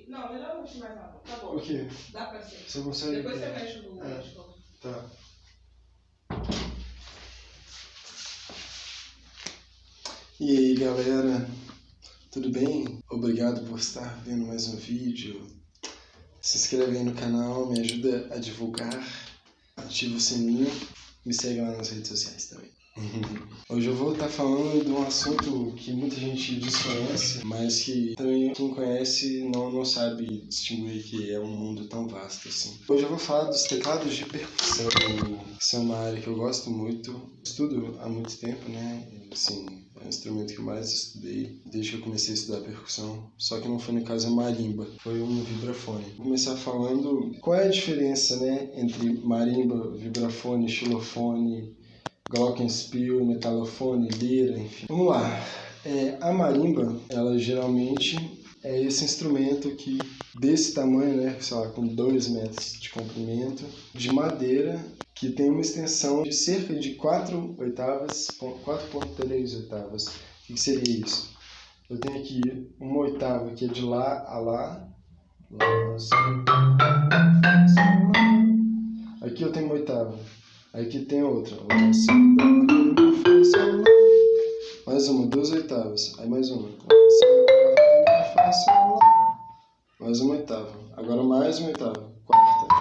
Não, melhor não mexer mais nada. Tá bom. O quê? Dá pra ser. Você consegue? Depois você mexe no editor. Tá. E aí, galera? Tudo bem? Obrigado por estar vendo mais um vídeo. Se inscreve aí no canal, me ajuda a divulgar. Ativa o sininho. Me segue lá nas redes sociais também. Hoje eu vou estar falando de um assunto que muita gente desconhece, mas que também quem conhece não sabe distinguir que é um mundo tão vasto assim. Hoje eu vou falar dos teclados de percussão, que são uma área que eu gosto muito. Estudo há muito tempo, né? Assim, é o instrumento que eu mais estudei desde que eu comecei a estudar percussão. Só que não foi no caso a marimba, foi um vibrafone. Vou começar falando qual é a diferença, né, entre marimba, vibrafone, xilofone, glockenspiel, metalofone, lira, enfim. Vamos lá. A marimba, ela geralmente é esse instrumento que desse tamanho, né, sei lá, com 2 metros de comprimento, de madeira, que tem uma extensão de cerca de 4 oitavas, 4,3 oitavas. O que seria isso? Eu tenho aqui uma oitava que é de lá a lá. Aqui eu tenho uma oitava. Aqui tem outra. Mais uma, 2 oitavas. Aí mais uma. Mais uma oitava. Agora mais uma oitava. Quarta.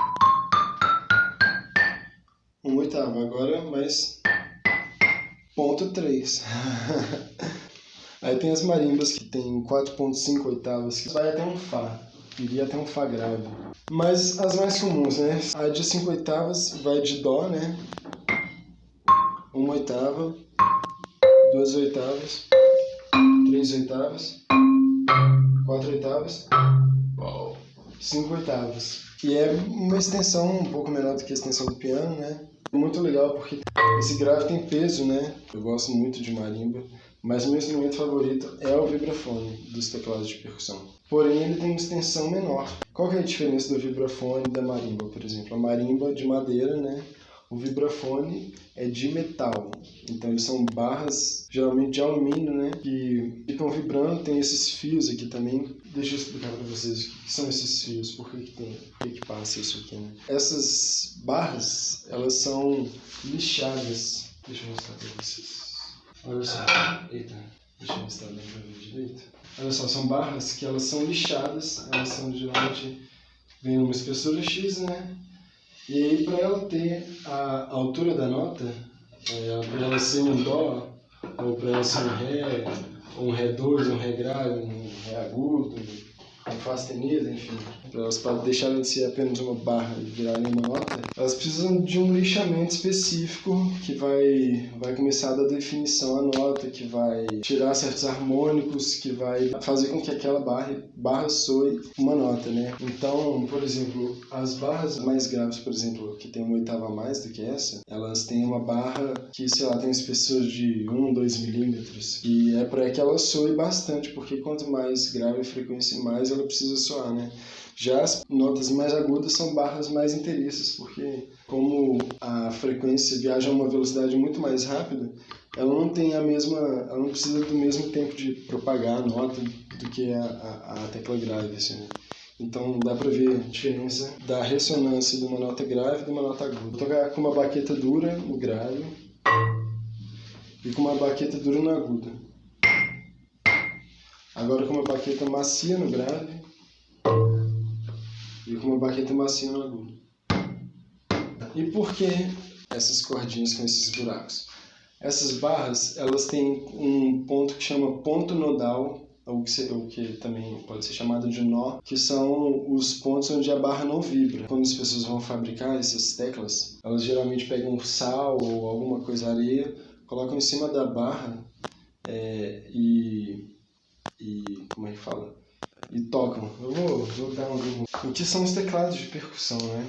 Uma oitava. Agora mais ponto 3. Aí tem as marimbas que tem 4,5 oitavas, que vai até um Fá. Iria até um Fá grave. Mas as mais comuns, né? A de 5 oitavas vai de Dó, né? 1 oitava, 2 oitavas, 3 oitavas, 4 oitavas, 5 oitavas. E é uma extensão um pouco menor do que a extensão do piano, né? Muito legal porque esse grave tem peso, né? Eu gosto muito de marimba, mas meu instrumento favorito é o vibrafone dos teclados de percussão. Porém, ele tem uma extensão menor. Qual que é a diferença do vibrafone e da marimba, por exemplo? A marimba de madeira, né? O vibrafone é de metal, então eles são barras geralmente de alumínio, né, que ficam vibrando. Tem esses fios aqui também. Deixa eu explicar para vocês o que são esses fios, por que passa isso aqui, né? Essas barras, elas são lixadas. Deixa eu mostrar para vocês. Olha só, eita, deixa eu mostrar bem para ver direito. Olha só, são barras que elas são lixadas, elas são geralmente, vem numa espessura X, né? E aí, para ela ter a altura da nota, para ela ser um Dó, ou para ela ser um Ré, ou um Ré2, um Ré grave, um Ré agudo, um Fá sustenido, enfim, para elas deixarem de ser apenas uma barra e virarem uma nota, elas precisam de um lixamento específico que vai começar a dar definição à nota, que vai tirar certos harmônicos, que vai fazer com que aquela barra soe uma nota, né? Então, por exemplo, as barras mais graves, por exemplo, que tem uma oitava a mais do que essa, elas têm uma barra que, sei lá, tem um espessor de 1, 2 milímetros, e é para que ela soe bastante, porque quanto mais grave a frequência, mais ela precisa soar, né? Já as notas mais agudas são barras mais inteiriças, porque como a frequência viaja a uma velocidade muito mais rápida, ela não precisa do mesmo tempo de propagar a nota do que a tecla grave, assim, né? Então dá para ver a diferença da ressonância de uma nota grave e de uma nota aguda. Vou tocar com uma baqueta dura no grave e com uma baqueta dura no agudo. Agora com uma baqueta macia no grave e com uma baqueta macia no agudo. E por que essas cordinhas com esses buracos? Essas barras, elas têm um ponto que chama ponto nodal, ou que também pode ser chamado de nó, que são os pontos onde a barra não vibra. Quando as pessoas vão fabricar essas teclas, elas geralmente pegam sal ou alguma coisa, areia, colocam em cima da barra como é que fala? E tocam. Eu vou dar um... O que são os teclados de percussão, né?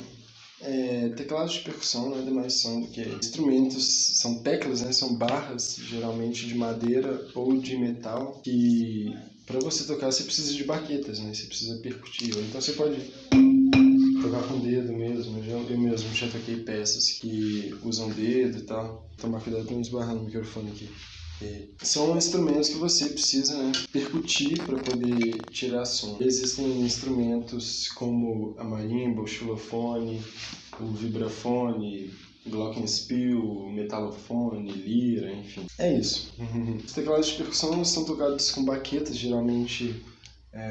Teclados de percussão nada mais são do que instrumentos, são teclas, né? São barras, geralmente de madeira ou de metal, que para você tocar você precisa de baquetas, né? Você precisa percutir. Ou então você pode tocar com o dedo mesmo. Eu mesmo já toquei peças que usam dedo e tal. Tomar cuidado para não esbarrar no microfone aqui. São instrumentos que você precisa, né, percutir para poder tirar som. Existem instrumentos como a marimba, o xilofone, o vibrafone, glockenspiel, metalofone, lira, enfim. É isso. Os teclados de percussão são tocados com baquetas, geralmente.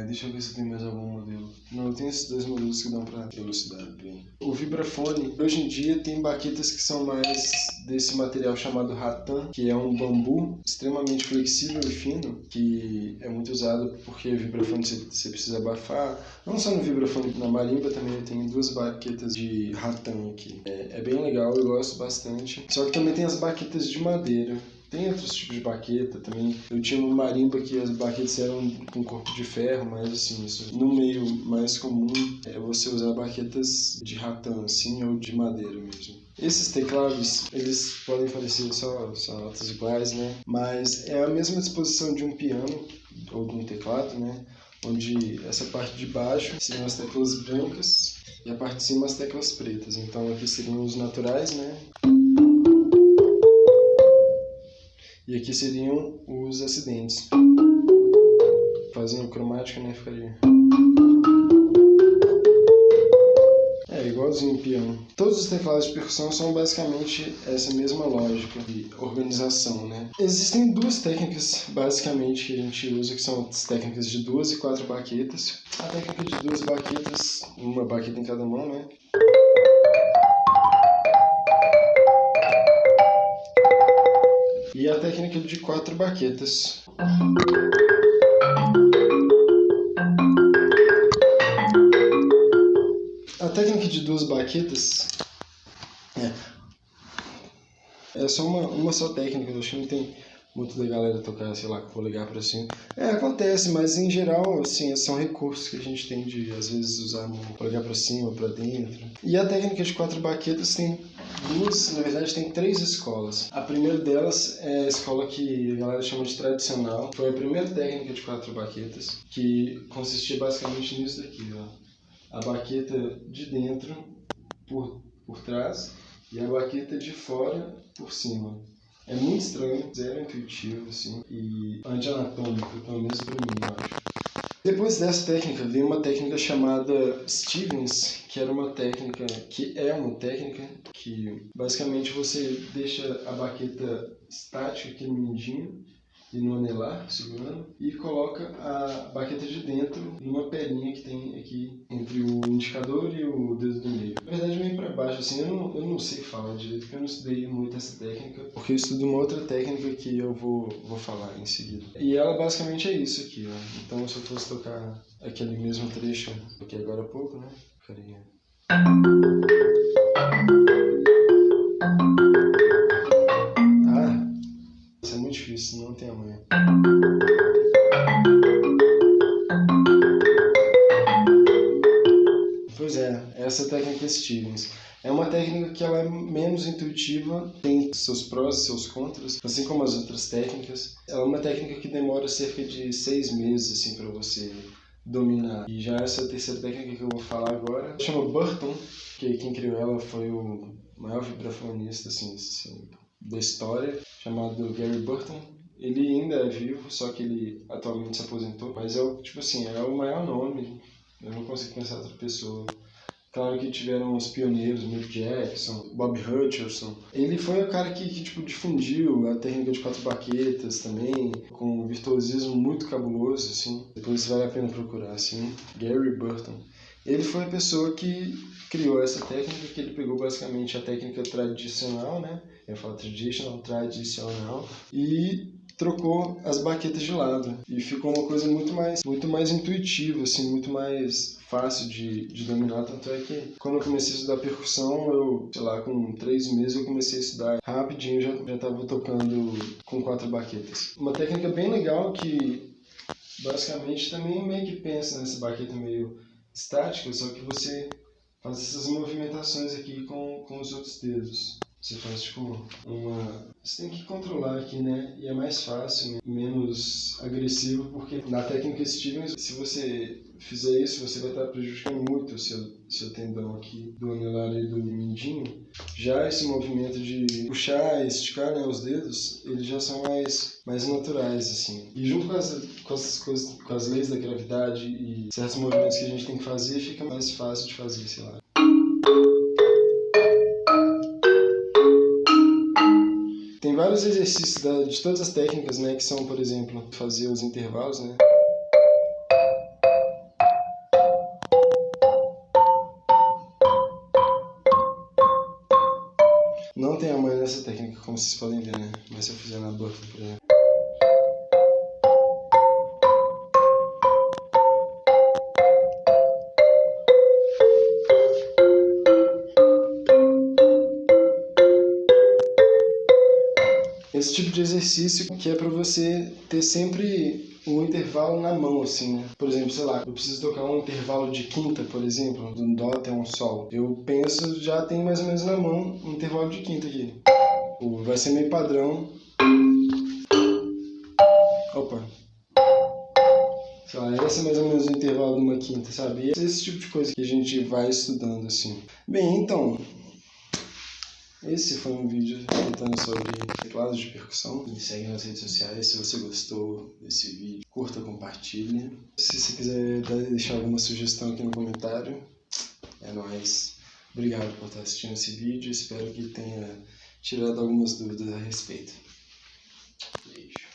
Deixa eu ver se tem mais algum modelo. Não, tem esses dois modelos que dão para elucidar bem. O vibrafone, hoje em dia, tem baquetas que são mais desse material chamado rattan, que é um bambu extremamente flexível e fino, que é muito usado porque o vibrafone você precisa abafar. Não só no vibrafone, na marimba também tem duas baquetas de rattan aqui. É bem legal, eu gosto bastante. Só que também tem as baquetas de madeira. Tem outros tipos de baqueta também. Eu tinha uma marimba que as baquetas eram com corpo de ferro, mas assim, isso, no meio mais comum é você usar baquetas de ratã, assim, ou de madeira mesmo. Esses teclados, eles podem parecer só notas iguais, né? Mas é a mesma disposição de um piano ou de um teclado, né? Onde essa parte de baixo seriam as teclas brancas e a parte de cima as teclas pretas. Então aqui seriam os naturais, né? E aqui seriam os acidentes. Fazendo cromática, né, ficaria... igualzinho o piano. Todos os teclados de percussão são basicamente essa mesma lógica de organização, né? Existem duas técnicas, basicamente, que a gente usa, que são as técnicas de 2 e 4 baquetas. A técnica de 2 baquetas, uma baqueta em cada mão, né? E a técnica de 4 baquetas. A técnica de 2 baquetas é só uma só técnica. Eu acho que não tem muito da galera tocar, sei lá, com o polegar pra cima. Acontece, mas em geral, assim, são recursos que a gente tem de, às vezes, usar o polegar pra cima, pra dentro. E a técnica de 4 baquetas tem duas, na verdade tem 3 escolas. A primeira delas é a escola que a galera chama de tradicional. Foi a primeira técnica de 4 baquetas, que consistia basicamente nisso daqui, ó. A baqueta de dentro por trás e a baqueta de fora por cima. É muito estranho, zero intuitivo, assim, e anti-anatômico, pelo menos pra mim, eu acho. Depois dessa técnica, veio uma técnica chamada Stevens, que é uma técnica que basicamente você deixa a baqueta estática aqui no mindinho e no anelar, segurando, e coloca a baqueta de dentro numa pelinha que tem aqui entre o indicador e o dedo do meio. Na verdade, meio para baixo, assim, eu não sei falar direito, porque eu não estudei muito essa técnica, porque eu estudo uma outra técnica que eu vou falar em seguida. E ela basicamente é isso aqui, ó. Então, se eu fosse tocar aquele mesmo trecho, toquei agora há pouco, né? Ficaria... Isso é muito difícil, não tem amanhã. Pois é, essa técnica Stevens. É uma técnica que ela é menos intuitiva, tem seus prós e seus contras, assim como as outras técnicas. Ela é uma técnica que demora cerca de 6 meses assim, para você dominar. E já essa terceira técnica que eu vou falar agora chama Burton, que quem criou ela foi o maior vibrafonista assim, da história, chamado Gary Burton. Ele ainda é vivo, só que ele atualmente se aposentou, mas é o maior nome. Eu não consigo pensar em outra pessoa. Claro que tiveram os pioneiros, Mick Jackson, Bob Hutcherson. Ele foi o cara que difundiu a técnica de 4 baquetas também, com um virtuosismo muito cabuloso, assim. Depois vale a pena procurar, assim. Gary Burton. Ele foi a pessoa que criou essa técnica, que ele pegou basicamente a técnica tradicional, né? Eu falo tradicional, e trocou as baquetas de lado. E ficou uma coisa muito mais intuitiva, assim, muito mais fácil de dominar. Tanto é que quando eu comecei a estudar percussão, com 3 meses eu comecei a estudar rapidinho, já estava tocando com 4 baquetas. Uma técnica bem legal que basicamente também meio que pensa nessa baqueta meio estática, só que você faz essas movimentações aqui com os outros dedos. Você faz você tem que controlar aqui, né? E é mais fácil, menos agressivo, porque na técnica Stevens, se você fizer isso, você vai estar prejudicando muito o seu tendão aqui do anelar e do mindinho. Já esse movimento de puxar e esticar, né, os dedos, eles já são mais naturais, assim. E junto com as leis da gravidade e certos movimentos que a gente tem que fazer, fica mais fácil de fazer, sei lá. Tem vários exercícios de todas as técnicas, né, que são, por exemplo, fazer os intervalos, né. Não tem a manha nessa técnica, como vocês podem ver, né? Mas se eu fizer na buffer, por exemplo. Esse tipo de exercício que é para você ter sempre um intervalo na mão, assim, né? Por exemplo, sei lá, eu preciso tocar um intervalo de quinta, por exemplo, do dó até um sol. Eu penso, já tem mais ou menos na mão um intervalo de quinta aqui. Vai ser meio padrão. Opa. Sei lá, esse é mais ou menos o intervalo de uma quinta, sabe? E esse tipo de coisa que a gente vai estudando, assim. Bem, então, esse foi um vídeo contando sobre teclados de percussão. Me segue nas redes sociais se você gostou desse vídeo. Curta, compartilhe. Se você quiser deixar alguma sugestão aqui no comentário, é nóis. Obrigado por estar assistindo esse vídeo. Espero que tenha tirado algumas dúvidas a respeito. Beijo.